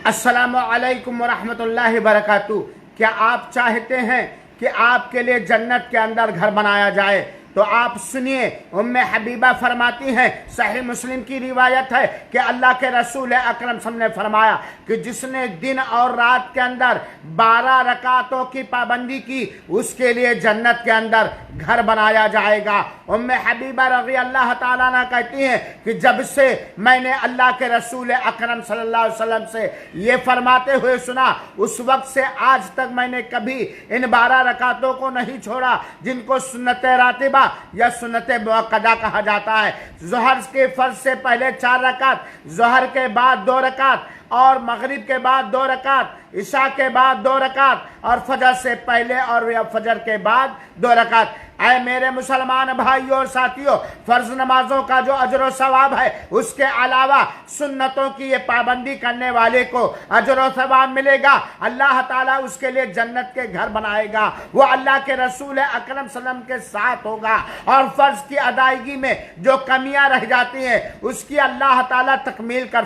अस्सलाम वालेकुम वरहमतुल्लाहि वबरकातुहू। क्या आप चाहते हैं कि आपके लिए जन्नत के अंदर घर बनाया जाए? तो आप सुनिए, उम्मे हबीबा फरमाती हैं, सही मुस्लिम की रिवायत है कि अल्लाह के रसूल अकरम सल्लल्लाहु अलैहि वसल्लम ने फरमाया कि जिसने दिन और रात के अंदर 12 रकातों की पाबंदी की, उसके लिए जन्नत के अंदर घर बनाया जाएगा। उम्मे हबीबा रज़ी अल्लाह ताला अन्हा कहती हैं कि जब से मैंने अल्लाह के रसूल अकरम सल्लल्लाहु अलैहि वसल्लम से ये फरमाते हुए सुना, उस वक्त से आज तक मैंने कभी इन 12 रकातों को नहीं छोड़ा, जिनको सुन्नत रातिबा या सुन्नत मुअक्कदा कहा जाता है। ज़ोहर के फर्ज से पहले 4 रकात, ज़ोहर के बाद 2 रकात और मगरिब के बाद 2 रकात, इशा के बाद 2 रकात और फजर से पहले और फजर के बाद 2 रकात। ऐ मेरे मुसलमान भाइयों और साथियों, फर्ज नमाजों का जो अजर व सवाब है, उसके अलावा सुन्नतों की ये पाबंदी करने वाले को अजर व सवाब मिलेगा। अल्लाह ताला उसके लिए जन्नत के घर बनाएगा, वो अल्लाह के रसूल अकरम सल्लल्लाहु अलैहि वसल्लम के साथ होगा। और फर्ज की अदायगी में जो कमियां रह जाती हैं, उसकी अल्लाह ताला तकमील कर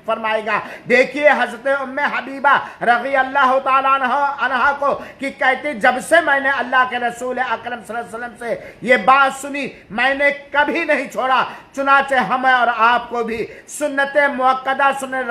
फरमाएगा। देखिए हज़रत उम्मे हबीबा रज़ी अल्लाह ताला अन्हा को कि कहती, जब से मैंने अल्लाह के रसूल अकरम सल्लल्लाहु अलैहि वसल्लम से ये बात सुनी, मैंने कभी नहीं छोड़ा। चुनाचे हमें और आपको भी सुन्नत मुअक्कदा सुन्नत